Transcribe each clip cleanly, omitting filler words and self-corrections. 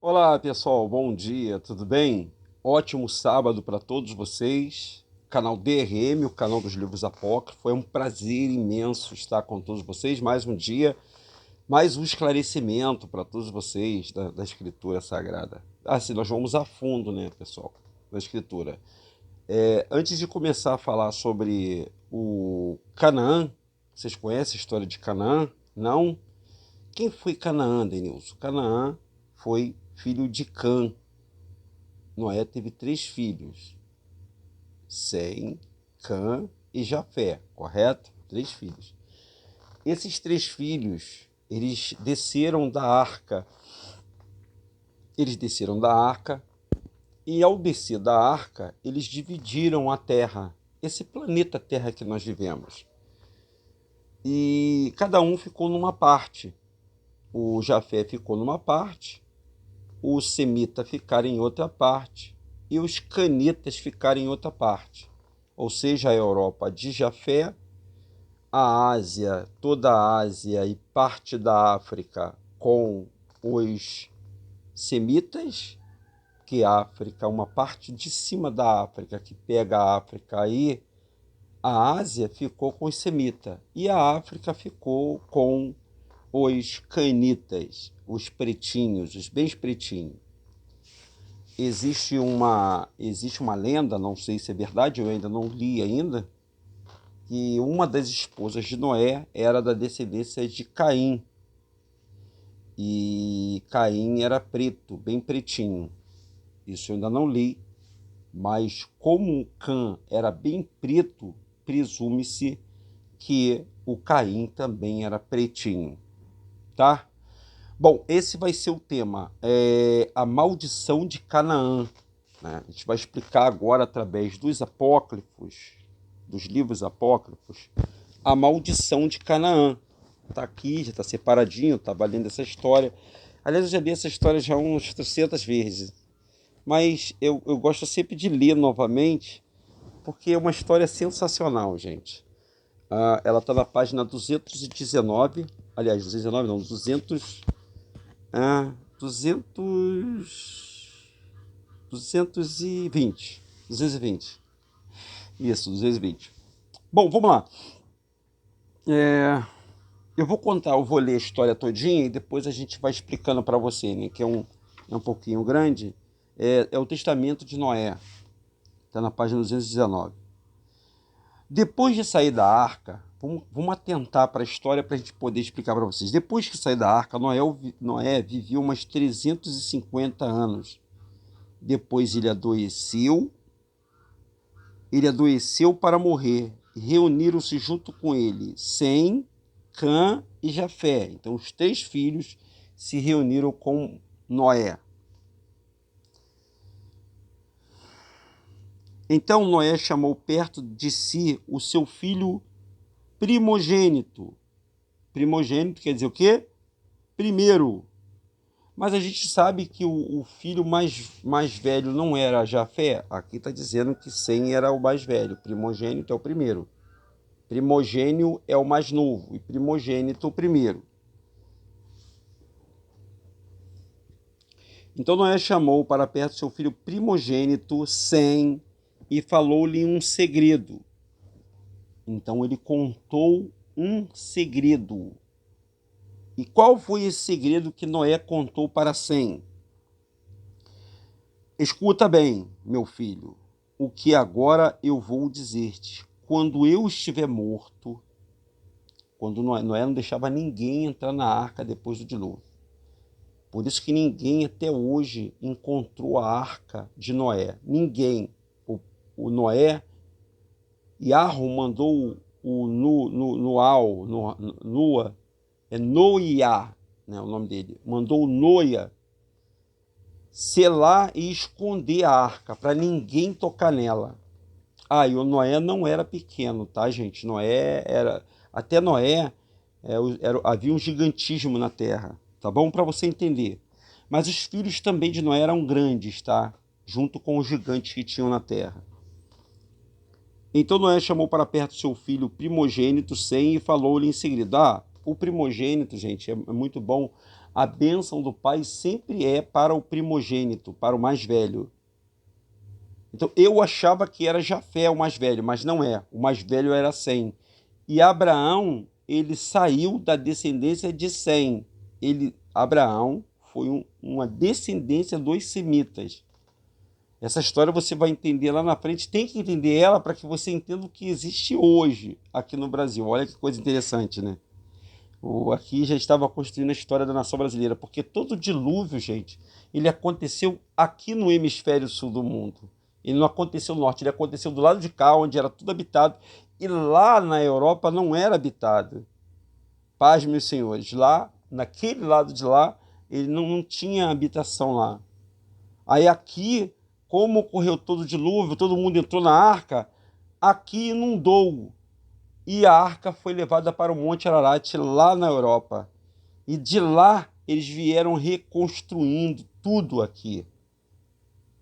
Olá, pessoal, bom dia, tudo bem? Ótimo sábado para todos vocês. Canal DRM, o canal dos livros apócrifos. É um prazer imenso estar com todos vocês. Mais um dia, mais um esclarecimento para todos vocês da Escritura Sagrada. Assim, nós vamos a fundo, né, pessoal, da Escritura. Antes de começar a falar sobre o Canaã, vocês conhecem a história de Canaã? Não? Quem foi Canaã, Denilson? Canaã foi filho de Cã. Noé teve três filhos: Sem, Cã e Jafé, correto? Três filhos. Esses três filhos, eles desceram da arca e ao descer da arca, eles dividiram a terra, esse planeta Terra que nós vivemos. E cada um ficou numa parte. O Jafé ficou numa parte, o Semita ficar em outra parte e os Canitas ficarem em outra parte. Ou seja, a Europa de Jafé, a Ásia, toda a Ásia e parte da África com os Semitas, que a África, uma parte de cima da África, que pega a África aí, a Ásia ficou com os Semitas e a África ficou com os Canitas, os pretinhos, os bem pretinhos. Existe uma lenda, não sei se é verdade, eu ainda não li ainda, que uma das esposas de Noé era da descendência de Caim. E Caim era preto, bem pretinho. Isso eu ainda não li, mas como Cã era bem preto, presume-se que o Caim também era pretinho, tá? Bom, esse vai ser o tema, a maldição de Canaã, né? A gente vai explicar agora, através dos apócrifos, dos livros apócrifos, a maldição de Canaã. Está aqui, já está separadinho, estava lendo essa história. Aliás, eu já li essa história já umas 300 vezes, mas eu gosto sempre de ler novamente, porque é uma história sensacional, gente. Ela está na página 219, aliás, 219 não, 200, 220. 220. Isso, 220. Bom, vamos lá. Eu vou ler a história todinha e depois a gente vai explicando para você, né, que é um pouquinho grande. É o Testamento de Noé, está na página 219. Depois de sair da arca, vamos atentar para a história para a gente poder explicar para vocês. Depois que sair da arca, Noé viveu umas 350 anos. Depois ele adoeceu para morrer. Reuniram-se junto com ele Sem, Cã e Jafé. Então os três filhos se reuniram com Noé. Então Noé chamou perto de si o seu filho primogênito. Primogênito quer dizer o quê? Primeiro. Mas a gente sabe que o filho mais velho não era Jafé. Aqui está dizendo que Sem era o mais velho. Primogênito é o primeiro. Primogênio é o mais novo e primogênito o primeiro. Então Noé chamou para perto seu filho primogênito, Sem, e falou-lhe um segredo. Então ele contou um segredo. E qual foi esse segredo que Noé contou para Sem? Escuta bem, meu filho, o que agora eu vou dizer-te. Quando eu estiver morto, quando Noé não deixava ninguém entrar na arca depois do dilúvio. Por isso que ninguém até hoje encontrou a arca de Noé. Ninguém. O Noé, Yahweh mandou o Noa, é Noia, né, o nome dele. Mandou o Noia selar e esconder a arca, para ninguém tocar nela. E o Noé não era pequeno, tá, gente? Até Noé, havia um gigantismo na terra, tá bom? Para você entender. Mas os filhos também de Noé eram grandes, tá? Junto com os gigantes que tinham na terra. Então Noé chamou para perto seu filho primogênito, Sem, e falou-lhe em segredo. O primogênito, gente, é muito bom. a bênção do pai sempre é para o primogênito, para o mais velho. Então, eu achava que era Jafé o mais velho, mas não é. O mais velho era Sem. E Abraão, ele saiu da descendência de Sem. Abraão foi uma descendência dos semitas. Essa história você vai entender lá na frente, tem que entender ela para que você entenda o que existe hoje aqui no Brasil. Olha que coisa interessante, né? Aqui já estava construindo a história da nação brasileira, porque todo o dilúvio, gente, ele aconteceu aqui no hemisfério sul do mundo. Ele não aconteceu no norte, ele aconteceu do lado de cá, onde era tudo habitado, e lá na Europa não era habitado. Paz, meus senhores, lá, naquele lado de lá, ele não tinha habitação lá. Aí aqui, como ocorreu todo o dilúvio, todo mundo entrou na arca, aqui inundou. E a arca foi levada para o Monte Ararat, lá na Europa. E de lá, eles vieram reconstruindo tudo aqui.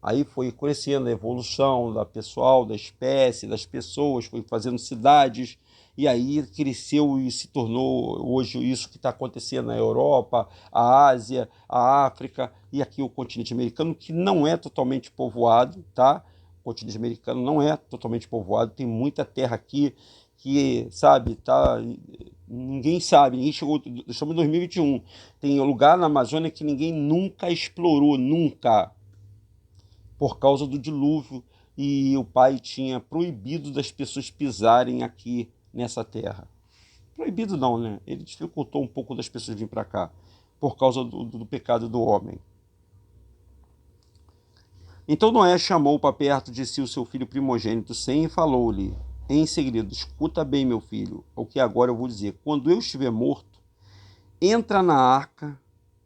Aí foi crescendo a evolução da pessoal, da espécie, das pessoas, foi fazendo cidades, e aí cresceu e se tornou hoje isso que está acontecendo na Europa, a Ásia, a África e aqui o continente americano, que não é totalmente povoado, tá? O continente americano não é totalmente povoado, tem muita terra aqui que, sabe, tá... Ninguém sabe, ninguém chegou, estamos em 2021, tem lugar na Amazônia que ninguém nunca explorou, nunca, por causa do dilúvio, e o pai tinha proibido das pessoas pisarem aqui nessa terra. Proibido não, né? Ele dificultou um pouco das pessoas virem para cá, por causa do pecado do homem. Então Noé chamou para perto de si o seu filho primogênito Sem e falou-lhe em segredo: escuta bem, meu filho, o que agora eu vou dizer. Quando eu estiver morto, entra na arca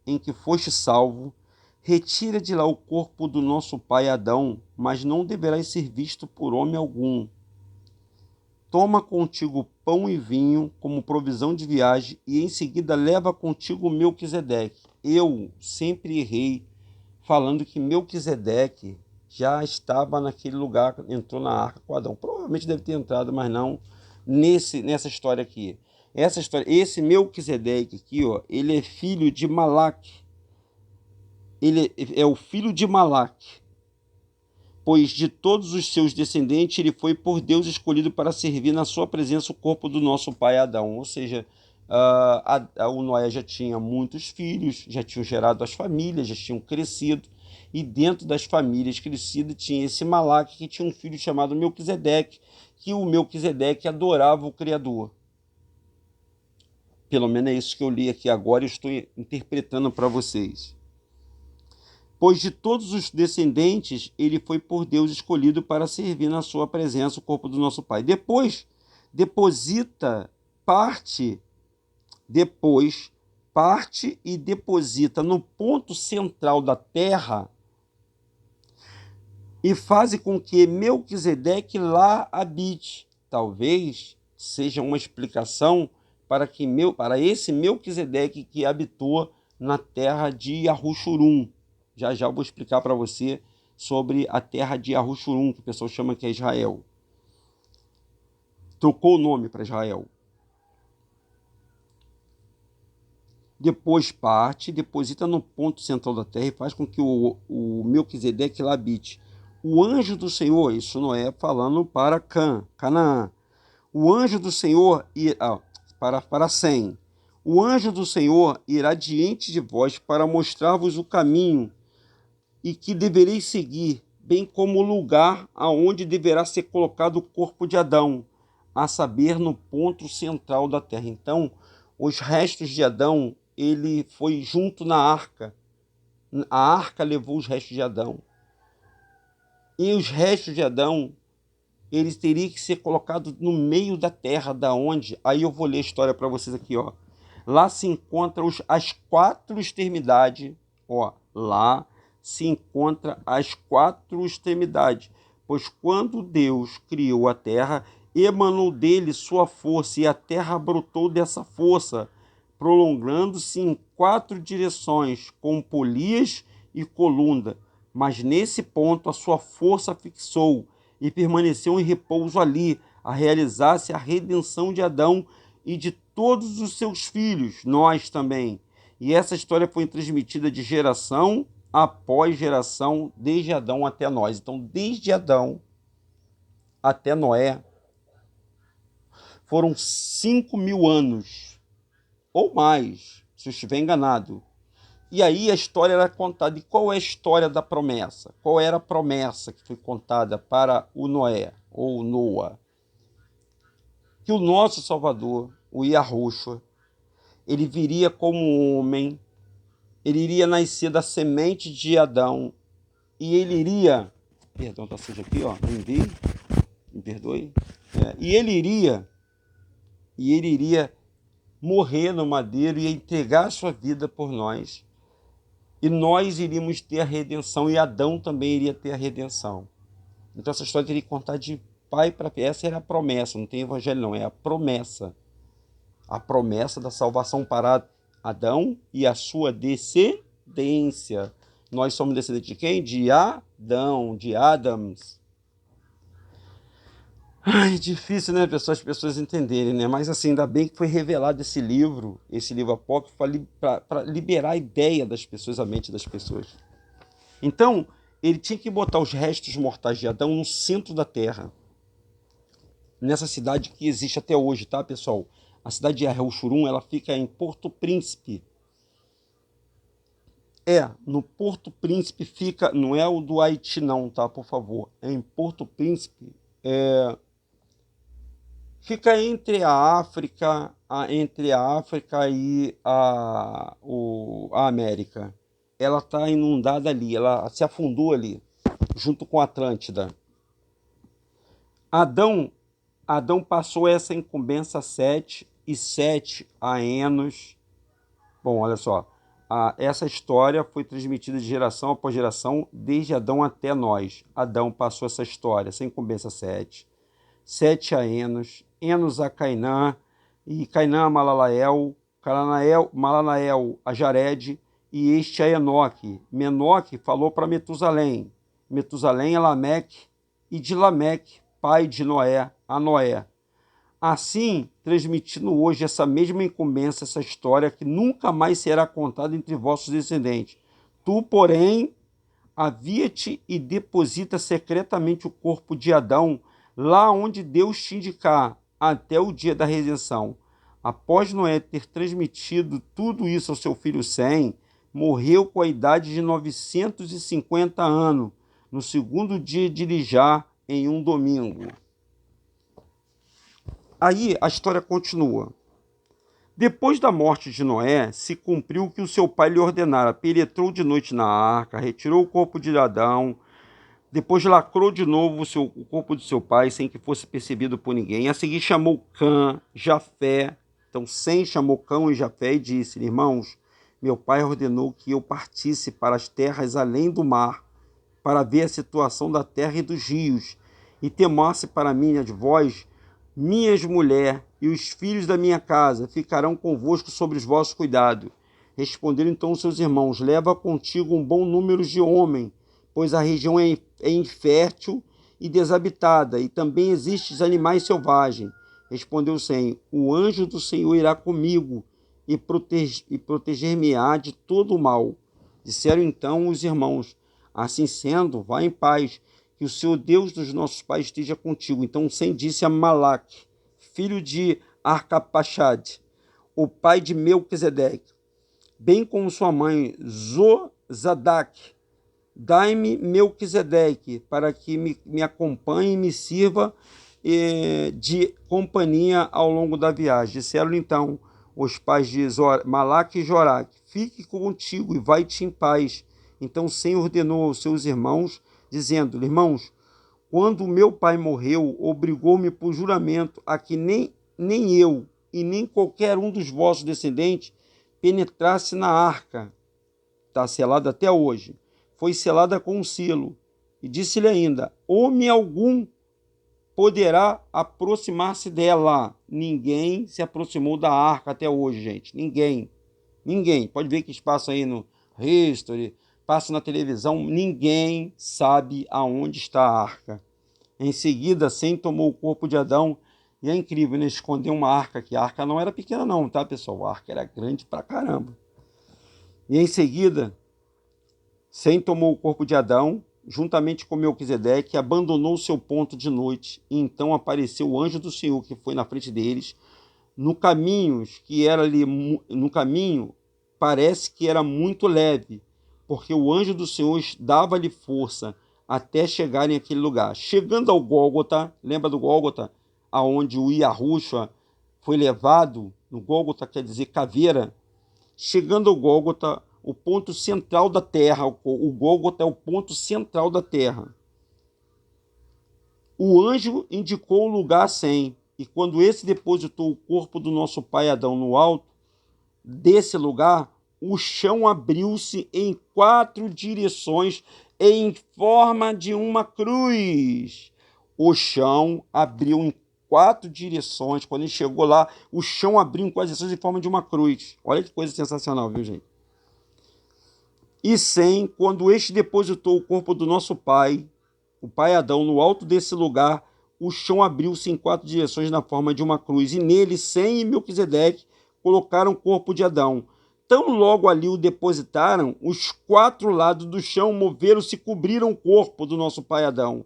em que foste salvo, retira de lá o corpo do nosso pai Adão, mas não deverás ser visto por homem algum. Toma contigo pão e vinho como provisão de viagem, e em seguida leva contigo Melquisedeque. Eu sempre errei, falando que Melquisedeque já estava naquele lugar, entrou na arca com Adão. Provavelmente deve ter entrado, mas não nessa história aqui. Esse Melquisedeque aqui, ó, ele é filho de Malaque. Ele é o filho de Malaque, pois de todos os seus descendentes ele foi por Deus escolhido para servir na sua presença o corpo do nosso pai Adão. Ou seja, o Noé já tinha muitos filhos, já tinham gerado as famílias, já tinham crescido, e dentro das famílias crescidas tinha esse Malaque que tinha um filho chamado Melquisedeque, que o Melquisedeque adorava o Criador. Pelo menos é isso que eu li aqui agora e estou interpretando para vocês. Pois de todos os descendentes, ele foi por Deus escolhido para servir na sua presença o corpo do nosso pai. Depois parte e deposita no ponto central da terra e faz com que Melquisedeque lá habite. Talvez seja uma explicação para esse Melquisedeque que habitou na terra de Arushurum. Já já eu vou explicar para você sobre a terra de Arushurum, que o pessoal chama que é Israel. Trocou o nome para Israel. Depois parte, deposita no ponto central da terra e faz com que o Melquisedeque lá habite. O anjo do Senhor, isso Noé falando para Canaã. O anjo do Senhor, para Sem. O anjo do Senhor irá diante de vós para mostrar-vos o caminho e que devereis seguir, bem como o lugar aonde deverá ser colocado o corpo de Adão, a saber, no ponto central da terra. Então, os restos de Adão, ele foi junto na arca. A arca levou os restos de Adão. E os restos de Adão, eles teriam que ser colocados no meio da terra, da onde? Aí eu vou ler a história para vocês aqui, ó. Lá se encontram as quatro extremidades, ó, lá se encontra as quatro extremidades, pois quando Deus criou a terra, emanou dele sua força, e a terra brotou dessa força, prolongando-se em quatro direções, com polias e coluna. Mas nesse ponto a sua força fixou, e permaneceu em repouso ali, a realizar-se a redenção de Adão e de todos os seus filhos, nós também. E essa história foi transmitida de geração após geração, desde Adão até nós. Então, desde Adão até Noé, foram 5.000 anos, ou mais, se eu estiver enganado. E aí a história era contada. E qual é a história da promessa? Qual era a promessa que foi contada para o Noé, ou Noa? Que o nosso Salvador, o Yahushua, ele viria como homem, ele iria nascer da semente de Adão, e ele iria... Perdão, tá sujo aqui, ó, me perdoe. E ele iria morrer no madeiro e entregar a sua vida por nós. E nós iríamos ter a redenção, e Adão também iria ter a redenção. Então essa história teria que contar de pai para filho. Essa era a promessa, não tem evangelho não, é a promessa. A promessa da salvação para Adão e a sua descendência. Nós somos descendentes de quem? De Adão, de Adams. Ai, difícil, né, pessoal, as pessoas entenderem, né? Mas assim, ainda bem que foi revelado esse livro apócrifo, para liberar a ideia das pessoas, a mente das pessoas. Então, ele tinha que botar os restos mortais de Adão no centro da terra. Nessa cidade que existe até hoje, tá, pessoal? A cidade de Arreu-Churum, ela fica em Porto Príncipe. No Porto Príncipe fica, não é o do Haiti não, tá, por favor. É em Porto Príncipe, fica entre a África e a América. Ela está inundada ali, ela se afundou ali, junto com a Atlântida. Adão passou essa incumbência a Sete, e Sete a Enos. Bom, olha só, essa história foi transmitida de geração após geração, desde Adão até nós. Adão passou essa história, essa incumbência a Sete. Sete a Enos, Enos a Cainã, e Cainã a Malanael, Malanael a Jared, e este a Enoque. Menoque falou para Metusalém, Metusalém a Lameque, e de Lameque, pai de Noé, a Noé. Assim, transmitindo hoje essa mesma incumbência, essa história que nunca mais será contada entre vossos descendentes. Tu, porém, avia-te e deposita secretamente o corpo de Adão lá onde Deus te indicar, até o dia da redenção. Após Noé ter transmitido tudo isso ao seu filho Sem, morreu com a idade de 950 anos, no segundo dia de Lijá, em um domingo. Aí a história continua. Depois da morte de Noé, se cumpriu o que o seu pai lhe ordenara. Penetrou de noite na arca, retirou o corpo de Adão, depois lacrou de novo o corpo de seu pai, sem que fosse percebido por ninguém. A seguir chamou Cã, Jafé. Então Sem chamou Cã e Jafé e disse: irmãos, meu pai ordenou que eu partisse para as terras além do mar, para ver a situação da terra e dos rios, e temasse para mim de vós, minhas mulheres e os filhos da minha casa ficarão convosco sobre os vossos cuidados. Responderam então seus irmãos: leva contigo um bom número de homens, pois a região é infértil e desabitada, e também existem animais selvagens. Respondeu Sem: o anjo do Senhor irá comigo e proteger-me-á de todo o mal. Disseram então os irmãos: assim sendo, vá em paz, que o Senhor Deus dos nossos pais esteja contigo. Então Sem disse a Malaque, filho de Arcapachade, o pai de Melquisedeque, bem como sua mãe Zozadaque: dai-me Melquisedeque, para que me acompanhe e me sirva de companhia ao longo da viagem. Disseram então os pais de Malaque e Joraque: fique contigo e vai-te em paz. Então Sem ordenou aos seus irmãos, dizendo: irmãos, quando meu pai morreu, obrigou-me por juramento a que nem eu e nem qualquer um dos vossos descendentes penetrasse na arca. Está selada até hoje. Foi selada com um selo. E disse-lhe ainda: homem algum poderá aproximar-se dela. Ninguém se aproximou da arca até hoje, gente. Ninguém. Pode ver que espaço aí no History, passa na televisão, ninguém sabe aonde está a arca. Em seguida, Sem tomou o corpo de Adão, e é incrível, né? Escondeu uma arca, que a arca não era pequena não, tá, pessoal? A arca era grande pra caramba. E em seguida, Sem tomou o corpo de Adão, juntamente com Melquisedeque, abandonou o seu ponto de noite, e então apareceu o anjo do Senhor, que foi na frente deles, no caminho parece que era muito leve, porque o anjo do Senhor dava-lhe força até chegarem àquele lugar. Chegando ao Gólgota, lembra do Gólgota, aonde o Yahushua foi levado? No Gólgota quer dizer caveira. Chegando ao Gólgota, o ponto central da terra, o Gólgota é o ponto central da terra. O anjo indicou o lugar a Sem, e quando esse depositou o corpo do nosso pai Adão no alto desse lugar, o chão abriu-se em 4 direções em forma de uma cruz. O chão abriu em 4 direções. Quando ele chegou lá, o chão abriu em 4 direções em forma de uma cruz. Olha que coisa sensacional, viu, gente? E Sem, quando este depositou o corpo do nosso pai, o pai Adão, no alto desse lugar, o chão abriu-se em 4 direções na forma de uma cruz, e nele Sem e Melquisedeque colocaram o corpo de Adão. Tão logo ali o depositaram, os 4 lados do chão moveram-se e cobriram o corpo do nosso pai Adão.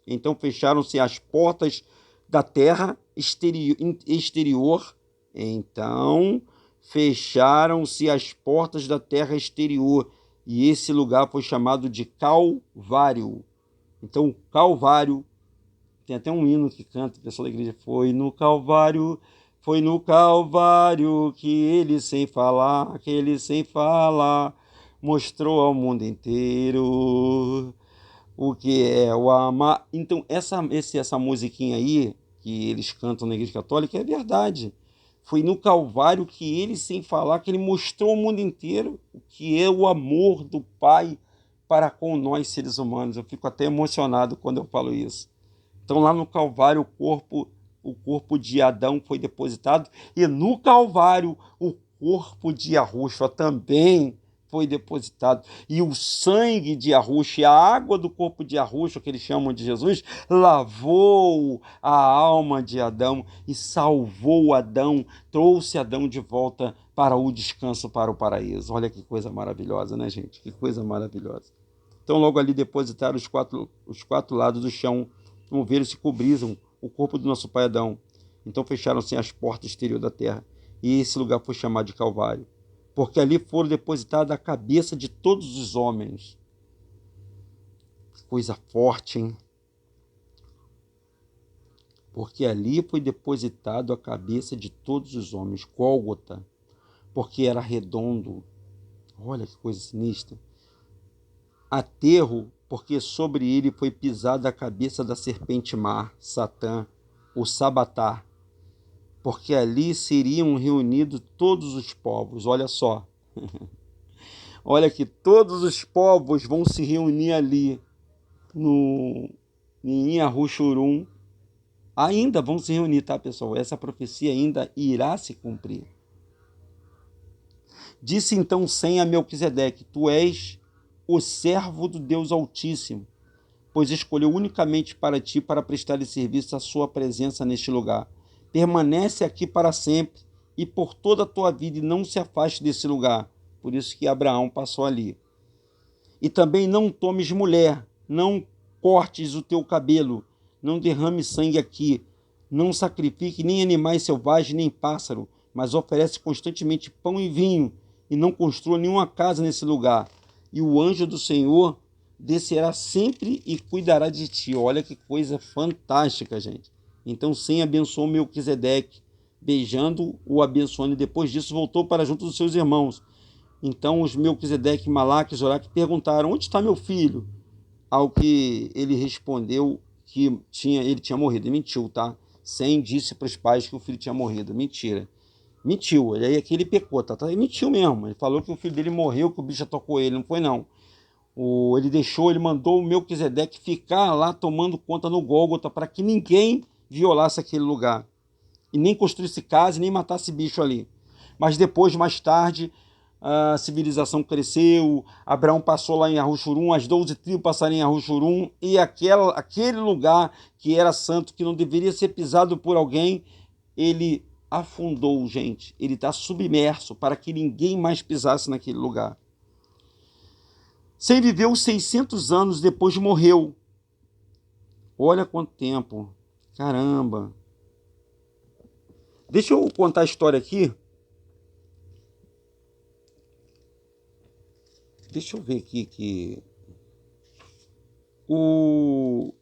Então fecharam-se as portas da terra exterior. Então fecharam-se as portas da terra exterior, e esse lugar foi chamado de Calvário. Então, o Calvário, tem até um hino que canta, o pessoal da igreja, foi no Calvário que ele sem falar, mostrou ao mundo inteiro o que é o amar. Então, essa musiquinha aí, que eles cantam na igreja católica, é verdade. Foi no Calvário que ele, sem falar, que ele mostrou ao mundo inteiro o que é o amor do Pai para com nós, seres humanos. Eu fico até emocionado quando eu falo isso. Então, lá no Calvário, o corpo de Adão foi depositado, e no Calvário, o corpo de Yahushua também foi depositado. E o sangue de Yahushua, a água do corpo de Yahushua, que eles chamam de Jesus, lavou a alma de Adão e salvou Adão, trouxe Adão de volta para o descanso, para o paraíso. Olha que coisa maravilhosa, né, gente? Que coisa maravilhosa. Então, logo ali depositaram os quatro lados do chão, moveram-se e cobriram o corpo do nosso pai Adão. Então fecharam-se as portas exteriores da terra, e esse lugar foi chamado de Calvário, porque ali foram depositadas a cabeça de todos os homens. Coisa forte, hein? Porque ali foi depositado a cabeça de todos os homens, Gólgota, porque era redondo. Olha que coisa sinistra. Aterro, porque sobre ele foi pisada a cabeça da serpente mar, Satã, o Sabatar, porque ali seriam reunidos todos os povos. Olha só, olha que todos os povos vão se reunir ali em Yahushua. Ainda vão se reunir, tá, pessoal? Essa profecia ainda irá se cumprir. Disse então Sem a Melquisedeque: tu és o servo do Deus Altíssimo, pois escolheu unicamente para ti para prestar serviço à sua presença neste lugar. Permanece aqui para sempre e por toda a tua vida, e não se afaste desse lugar. Por isso que Abraão passou ali. E também não tomes mulher, não cortes o teu cabelo, não derrame sangue aqui, não sacrifique nem animais selvagens, nem pássaro, mas oferece constantemente pão e vinho, e não construa nenhuma casa nesse lugar. E o anjo do Senhor descerá sempre e cuidará de ti. Olha que coisa fantástica, gente. Então Sem abençoou Melquisedeque, beijando o abençoando, e depois disso voltou para junto dos seus irmãos. Então os Melquisedeque, Malaque e Zoraque perguntaram: onde está meu filho? Ao que ele respondeu que ele tinha morrido. E mentiu, tá? Sem disse para os pais que o filho tinha morrido. Mentira. Mentiu. E aí aqui ele pecou, tá? Ele mentiu mesmo. Ele falou que o filho dele morreu, que o bicho atacou ele. Não foi, não. Ele mandou o Melquisedeque ficar lá tomando conta no Gólgota para que ninguém violasse aquele lugar. E nem construísse casa, nem matasse bicho ali. Mas depois, mais tarde, a civilização cresceu, Abraão passou lá em Yahushua, as 12 tribos passaram em Yahushua, e aquele lugar que era santo, que não deveria ser pisado por alguém, ele afundou, gente. Ele está submerso para que ninguém mais pisasse naquele lugar. Sem viveu 600 anos, depois morreu. Olha quanto tempo. Caramba. Deixa eu contar a história aqui. Deixa eu ver aqui que o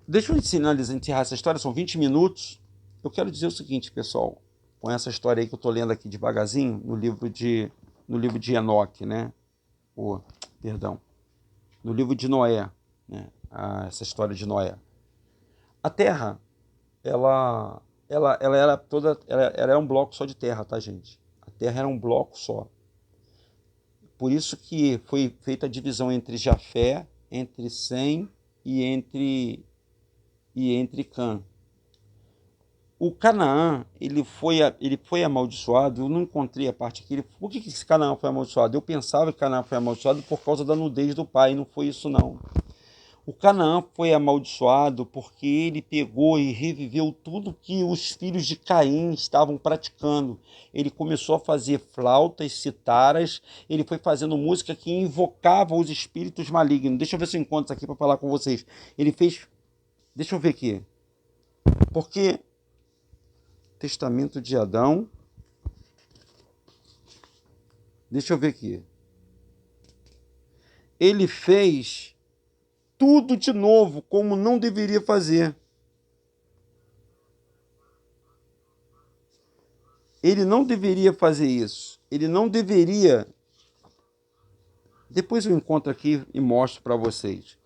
Deixa eu encerrar essa história, são 20 minutos. Eu quero dizer o seguinte, pessoal, com essa história aí que eu estou lendo aqui devagarzinho, no livro de Enoque, né? Perdão, no livro de Noé, né? Essa história de Noé. A Terra, ela era toda, ela era um bloco só de terra, tá, gente? A Terra era um bloco só. Por isso que foi feita a divisão entre Jafé, entre Sem e entre Cã. O Canaã, ele foi amaldiçoado. Eu não encontrei a parte aqui. Por que esse Canaã foi amaldiçoado? Eu pensava que Canaã foi amaldiçoado por causa da nudez do pai. Não foi isso, não. O Canaã foi amaldiçoado porque ele pegou e reviveu tudo que os filhos de Caim estavam praticando. Ele começou a fazer flautas, citaras, ele foi fazendo música que invocava os espíritos malignos. Deixa eu ver se eu encontro isso aqui para falar com vocês. Ele fez... Deixa eu ver aqui. Porque... Testamento de Adão. Deixa eu ver aqui. Ele fez tudo de novo, como não deveria fazer. Ele não deveria fazer isso. Ele não deveria... Depois eu encontro aqui e mostro para vocês.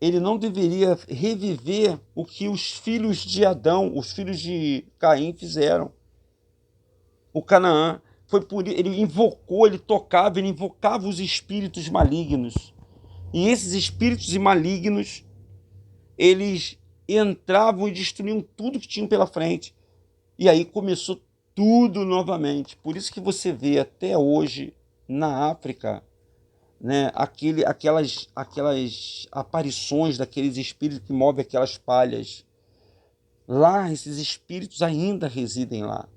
Ele não deveria reviver o que os filhos de Adão, os filhos de Caim fizeram. O Canaã, foi por ele invocou, ele invocava os espíritos malignos. E esses espíritos malignos, eles entravam e destruíam tudo que tinham pela frente. E aí começou tudo novamente. Por isso que você vê até hoje na África, né, aquelas aparições daqueles espíritos que movem aquelas palhas. Lá, esses espíritos ainda residem lá.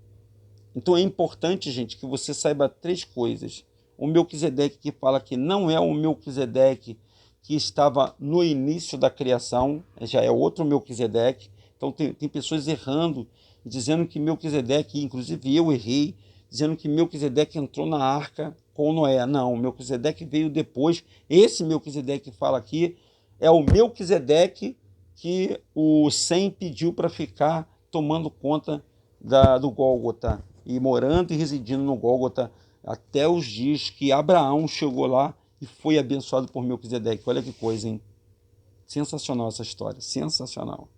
Então é importante, gente, que você saiba 3 coisas. O Melquisedeque que fala que não é o Melquisedeque que estava no início da criação, já é outro Melquisedeque. Então tem pessoas errando, dizendo que Melquisedeque, inclusive eu errei, dizendo que Melquisedeque entrou na arca com Noé. Não, o Melquisedeque veio depois. Esse Melquisedeque que fala aqui é o Melquisedeque que o Sem pediu para ficar tomando conta do Gólgota e morando e residindo no Gólgota até os dias que Abraão chegou lá e foi abençoado por Melquisedeque. Olha que coisa, hein? Sensacional essa história, sensacional.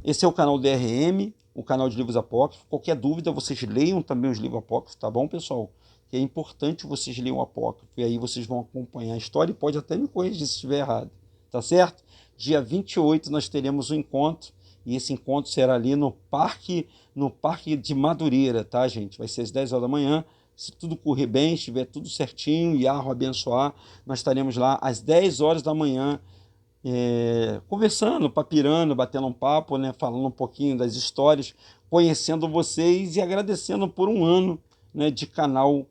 Esse é o canal DRM, o canal de livros apócrifos. Qualquer dúvida, vocês leiam também os livros apócrifos, tá bom, pessoal? Que é importante vocês leiam o apócrifo, e aí vocês vão acompanhar a história e pode até me corrigir se estiver errado, tá certo? Dia 28 nós teremos um encontro, e esse encontro será ali no Parque de Madureira, tá, gente? Vai ser às 10 horas da manhã. Se tudo correr bem, estiver tudo certinho, Yahweh abençoar, nós estaremos lá às 10 horas da manhã, conversando, papirando, batendo um papo, né, falando um pouquinho das histórias, conhecendo vocês e agradecendo por um ano, né, de canal,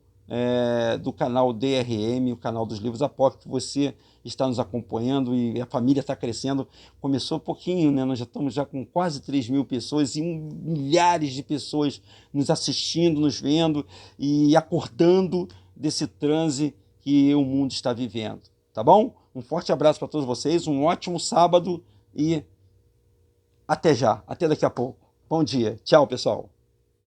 do canal DRM, o canal dos livros apócrifos. Você está nos acompanhando e a família está crescendo. Começou pouquinho, né? Nós já estamos com quase 3.000 pessoas e milhares de pessoas nos assistindo, nos vendo e acordando desse transe que o mundo está vivendo, tá bom? Um forte abraço para todos vocês, um ótimo sábado e até já, até daqui a pouco. Bom dia, tchau, pessoal.